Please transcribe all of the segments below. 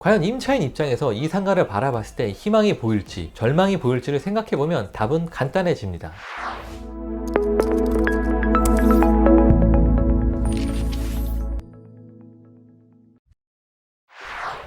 과연 임차인 입장에서 이 상가를 바라봤을 때 희망이 보일지 절망이 보일지를 생각해보면 답은 간단해집니다.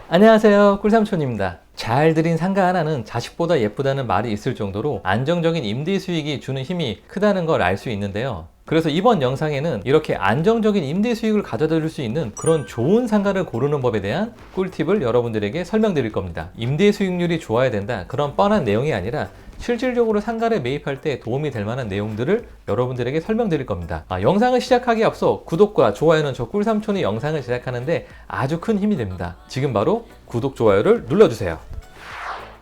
안녕하세요, 꿀삼촌입니다. 잘 들인 상가 하나는 자식보다 예쁘다는 말이 있을 정도로 안정적인 임대 수익이 주는 힘이 크다는 걸 알 수 있는데요. 그래서 이번 영상에는 이렇게 안정적인 임대 수익을 가져다 줄 수 있는 그런 좋은 상가를 고르는 법에 대한 꿀팁을 여러분들에게 설명드릴 겁니다. 임대 수익률이 좋아야 된다, 그런 뻔한 내용이 아니라 실질적으로 상가를 매입할 때 도움이 될 만한 내용들을 여러분들에게 설명드릴 겁니다. 영상을 시작하기에 앞서 구독과 좋아요는 저 꿀삼촌이 영상을 제작하는데 아주 큰 힘이 됩니다. 지금 바로 구독, 좋아요를 눌러주세요.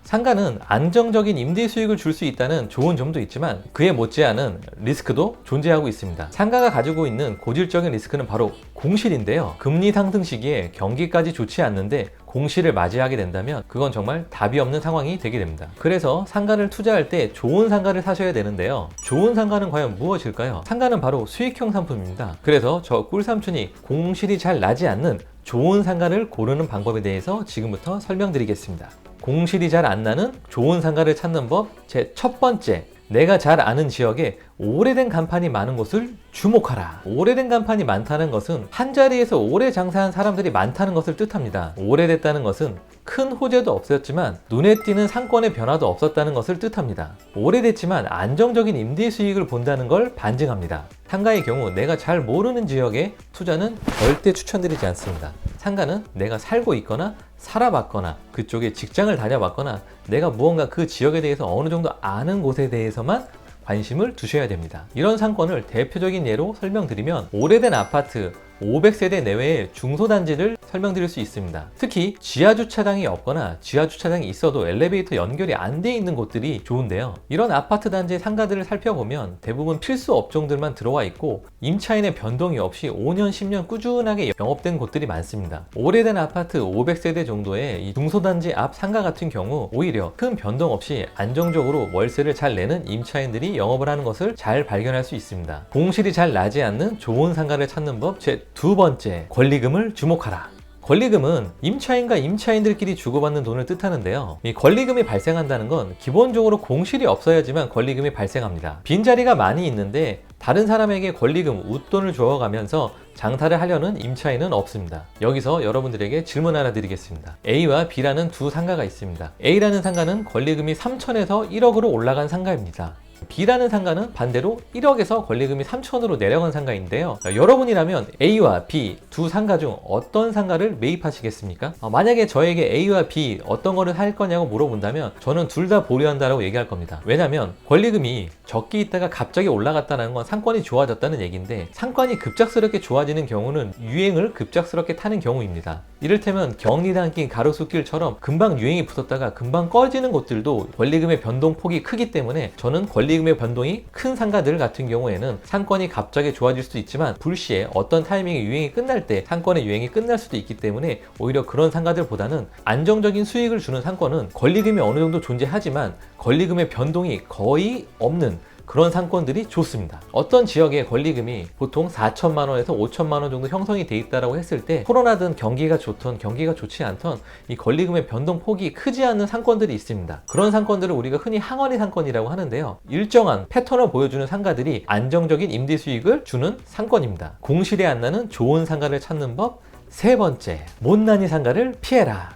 상가는 안정적인 임대 수익을 줄 수 있다는 좋은 점도 있지만 그에 못지않은 리스크도 존재하고 있습니다. 상가가 가지고 있는 고질적인 리스크는 바로 공실인데요. 금리 상승 시기에 경기까지 좋지 않는데 공실을 맞이하게 된다면 그건 정말 답이 없는 상황이 되게 됩니다. 그래서 상가를 투자할 때 좋은 상가를 사셔야 되는데요. 좋은 상가는 과연 무엇일까요? 상가는 바로 수익형 상품입니다. 그래서 저 꿀삼촌이 공실이 잘 나지 않는 좋은 상가를 고르는 방법에 대해서 지금부터 설명드리겠습니다. 공실이 잘 안 나는 좋은 상가를 찾는 법, 제 첫 번째, 내가 잘 아는 지역에 오래된 간판이 많은 곳을 주목하라. 오래된 간판이 많다는 것은 한자리에서 오래 장사한 사람들이 많다는 것을 뜻합니다. 오래됐다는 것은 큰 호재도 없었지만 눈에 띄는 상권의 변화도 없었다는 것을 뜻합니다. 오래됐지만 안정적인 임대 수익을 본다는 걸 반증합니다. 상가의 경우 내가 잘 모르는 지역에 투자는 절대 추천드리지 않습니다. 상가는 내가 살고 있거나 살아봤거나 그쪽에 직장을 다녀봤거나 내가 무언가 그 지역에 대해서 어느 정도 아는 곳에 대해서만 관심을 두셔야 됩니다. 이런 상권을 대표적인 예로 설명드리면 오래된 아파트 500세대 내외의 중소단지를 설명드릴 수 있습니다. 특히 지하주차장이 없거나 지하주차장이 있어도 엘리베이터 연결이 안 돼 있는 곳들이 좋은데요. 이런 아파트 단지의 상가들을 살펴보면 대부분 필수 업종들만 들어와 있고 임차인의 변동이 없이 5년, 10년 꾸준하게 영업된 곳들이 많습니다. 오래된 아파트 500세대 정도의 이 중소단지 앞 상가 같은 경우 오히려 큰 변동 없이 안정적으로 월세를 잘 내는 임차인들이 영업을 하는 것을 잘 발견할 수 있습니다. 공실이 잘 나지 않는 좋은 상가를 찾는 법, 제 두 번째, 권리금을 주목하라. 권리금은 임차인과 임차인들끼리 주고받는 돈을 뜻하는데요. 이 권리금이 발생한다는 건 기본적으로 공실이 없어야지만 권리금이 발생합니다. 빈자리가 많이 있는데 다른 사람에게 권리금, 웃돈을 주어가면서 장사를 하려는 임차인은 없습니다. 여기서 여러분들에게 질문 하나 드리겠습니다. A와 B라는 두 상가가 있습니다. A라는 상가는 권리금이 3천에서 1억으로 올라간 상가입니다. B라는 상가는 반대로 1억에서 권리금이 3천으로 내려간 상가인데요. 여러분이라면 A와 B 두 상가 중 어떤 상가를 매입하시겠습니까? 만약에 저에게 A와 B 어떤 거를 살 거냐고 물어본다면 저는 둘 다 보류한다라고 얘기할 겁니다. 왜냐면 권리금이 적게 있다가 갑자기 올라갔다는 건 상권이 좋아졌다는 얘기인데 상권이 급작스럽게 좋아지는 경우는 유행을 급작스럽게 타는 경우입니다. 이를테면 경리단길, 가로수길처럼 금방 유행이 붙었다가 금방 꺼지는 곳들도 권리금의 변동폭이 크기 때문에 저는 권리금의 변동이 큰 상가들 같은 경우에는 상권이 갑자기 좋아질 수도 있지만 불시에 어떤 타이밍에 유행이 끝날 때 상권의 유행이 끝날 수도 있기 때문에 오히려 그런 상가들보다는 안정적인 수익을 주는 상권은 권리금이 어느 정도 존재하지만 권리금의 변동이 거의 없는 그런 상권들이 좋습니다. 어떤 지역의 권리금이 보통 4천만 원에서 5천만 원 정도 형성이 돼 있다고 했을 때 코로나든 경기가 좋든 경기가 좋지 않든 이 권리금의 변동폭이 크지 않은 상권들이 있습니다. 그런 상권들을 우리가 흔히 항아리 상권이라고 하는데요. 일정한 패턴을 보여주는 상가들이 안정적인 임대 수익을 주는 상권입니다. 공실이 안 나는 좋은 상가를 찾는 법, 세 번째, 못난이 상가를 피해라.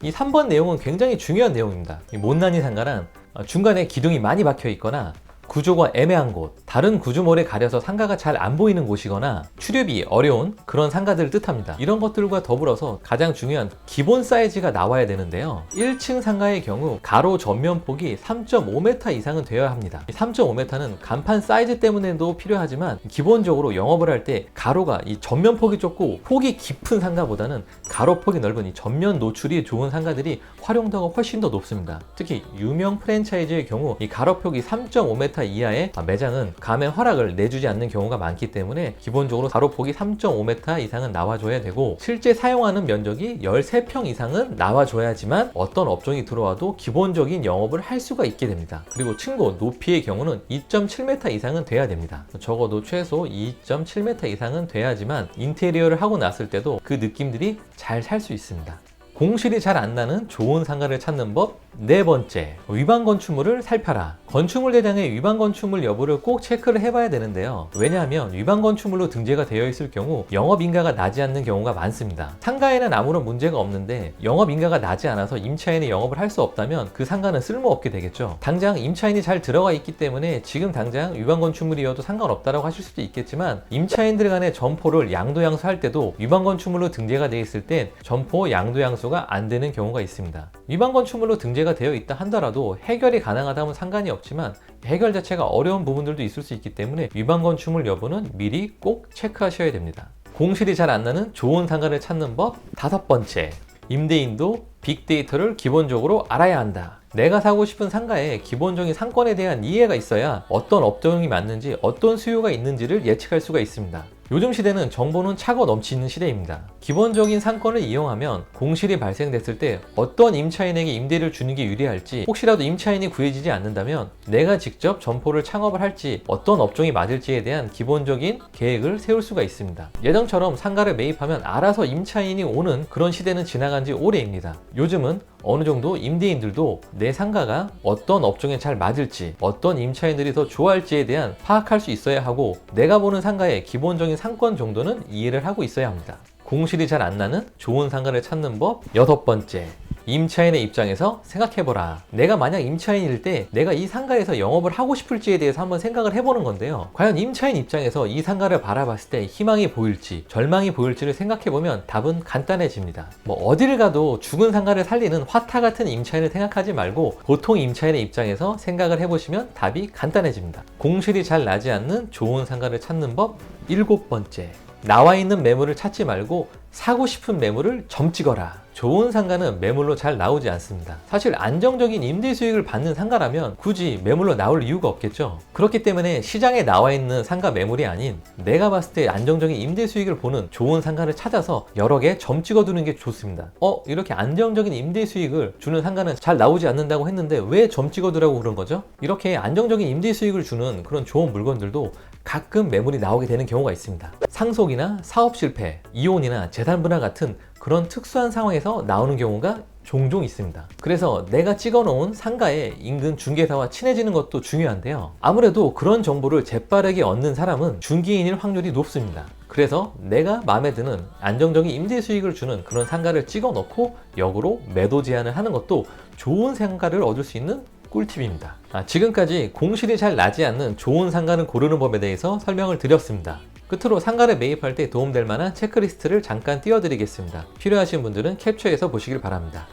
이 3번 내용은 굉장히 중요한 내용입니다. 이 못난이 상가란 중간에 기둥이 많이 박혀 있거나 구조가 애매한 곳, 다른 구조물에 가려서 상가가 잘 안 보이는 곳이거나 출입이 어려운 그런 상가들을 뜻합니다. 이런 것들과 더불어서 가장 중요한 기본 사이즈가 나와야 되는데요. 1층 상가의 경우 가로 전면폭이 3.5m 이상은 되어야 합니다. 3.5m는 간판 사이즈 때문에도 필요하지만 기본적으로 영업을 할 때 가로가 이 전면폭이 좁고 폭이 깊은 상가보다는 가로폭이 넓은 이 전면 노출이 좋은 상가들이 활용도가 훨씬 더 높습니다. 특히 유명 프랜차이즈의 경우 이 가로폭이 3.5m 이하의 매장은 가맹 허락을 내주지 않는 경우가 많기 때문에 기본적으로 가로폭이 3.5m 이상은 나와줘야 되고 실제 사용하는 면적이 13평 이상은 나와줘야지만 어떤 업종이 들어와도 기본적인 영업을 할 수가 있게 됩니다. 그리고 층고 높이의 경우는 2.7m 이상은 돼야 됩니다. 적어도 최소 2.7m 이상은 돼야지만 인테리어를 하고 났을 때도 그 느낌들이 잘 살 수 있습니다. 공실이 잘 안 나는 좋은 상가를 찾는 법. 네 번째, 위반 건축물을 살펴라. 건축물 대장의 위반 건축물 여부를 꼭 체크를 해봐야 되는데요. 왜냐하면 위반 건축물로 등재가 되어 있을 경우 영업인가가 나지 않는 경우가 많습니다. 상가에는 아무런 문제가 없는데 영업인가가 나지 않아서 임차인이 영업을 할 수 없다면 그 상가는 쓸모없게 되겠죠. 당장 임차인이 잘 들어가 있기 때문에 지금 당장 위반 건축물이어도 상관없다라고 하실 수도 있겠지만, 임차인들 간의 점포를 양도양수할 때도 위반 건축물로 등재가 되어 있을 땐 점포 양도양수가 안 되는 경우가 있습니다. 위반 건축물로 등재가 되어 있다 하더라도 해결이 가능하다면 상관이 없지만 해결 자체가 어려운 부분들도 있을 수 있기 때문에 위반 건축물 여부는 미리 꼭 체크하셔야 됩니다. 공실이 잘 안 나는 좋은 상가를 찾는 법. 다섯 번째, 임대인도 빅데이터를 기본적으로 알아야 한다. 내가 사고 싶은 상가의 기본적인 상권에 대한 이해가 있어야 어떤 업종이 맞는지, 어떤 수요가 있는지를 예측할 수가 있습니다. 요즘 시대는 정보는 차고 넘치는 시대입니다. 기본적인 상권을 이용하면 공실이 발생됐을 때 어떤 임차인에게 임대를 주는 게 유리할지, 혹시라도 임차인이 구해지지 않는다면 내가 직접 점포를 창업을 할지, 어떤 업종이 맞을지에 대한 기본적인 계획을 세울 수가 있습니다. 예전처럼 상가를 매입하면 알아서 임차인이 오는 그런 시대는 지나간 지 오래입니다. 요즘은 어느 정도 임대인들도 내 상가가 어떤 업종에 잘 맞을지, 어떤 임차인들이 더 좋아할지에 대한 파악할 수 있어야 하고, 내가 보는 상가의 기본적인 상권 정도는 이해를 하고 있어야 합니다. 공실이 잘 안 나는 좋은 상가를 찾는 법. 여섯 번째, 임차인의 입장에서 생각해보라. 내가 만약 임차인일 때 내가 이 상가에서 영업을 하고 싶을지에 대해서 한번 생각을 해보는 건데요. 과연 임차인 입장에서 이 상가를 바라봤을 때 희망이 보일지 절망이 보일지를 생각해보면 답은 간단해집니다. 어디를 가도 죽은 상가를 살리는 화타 같은 임차인을 생각하지 말고 보통 임차인의 입장에서 생각을 해보시면 답이 간단해집니다. 공실이 잘 나지 않는 좋은 상가를 찾는 법. 일곱 번째, 나와 있는 매물을 찾지 말고 사고 싶은 매물을 점 찍어라. 좋은 상가는 매물로 잘 나오지 않습니다. 사실 안정적인 임대 수익을 받는 상가라면 굳이 매물로 나올 이유가 없겠죠. 그렇기 때문에 시장에 나와 있는 상가 매물이 아닌 내가 봤을 때 안정적인 임대 수익을 보는 좋은 상가를 찾아서 여러 개 점 찍어두는 게 좋습니다. 이렇게 안정적인 임대 수익을 주는 상가는 잘 나오지 않는다고 했는데 왜 점 찍어두라고 그런 거죠? 이렇게 안정적인 임대 수익을 주는 그런 좋은 물건들도 가끔 매물이 나오게 되는 경우가 있습니다. 상속이나 사업 실패, 이혼이나 재산 분할 같은 그런 특수한 상황에서 나오는 경우가 종종 있습니다. 그래서 내가 찍어놓은 상가의 인근 중개사와 친해지는 것도 중요한데요. 아무래도 그런 정보를 재빠르게 얻는 사람은 중개인일 확률이 높습니다. 그래서 내가 마음에 드는 안정적인 임대 수익을 주는 그런 상가를 찍어놓고 역으로 매도 제한을 하는 것도 좋은 상가를 얻을 수 있는 꿀팁입니다. 지금까지 공실이 잘 나지 않는 좋은 상가를 고르는 법에 대해서 설명을 드렸습니다. 끝으로 상가를 매입할 때 도움될 만한 체크리스트를 잠깐 띄워드리겠습니다. 필요하신 분들은 캡처해서 보시길 바랍니다.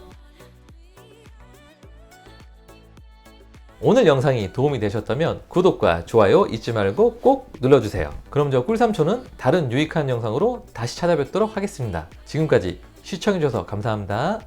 오늘 영상이 도움이 되셨다면 구독과 좋아요 잊지 말고 꼭 눌러주세요. 그럼 저 꿀삼촌은 다른 유익한 영상으로 다시 찾아뵙도록 하겠습니다. 지금까지 시청해주셔서 감사합니다.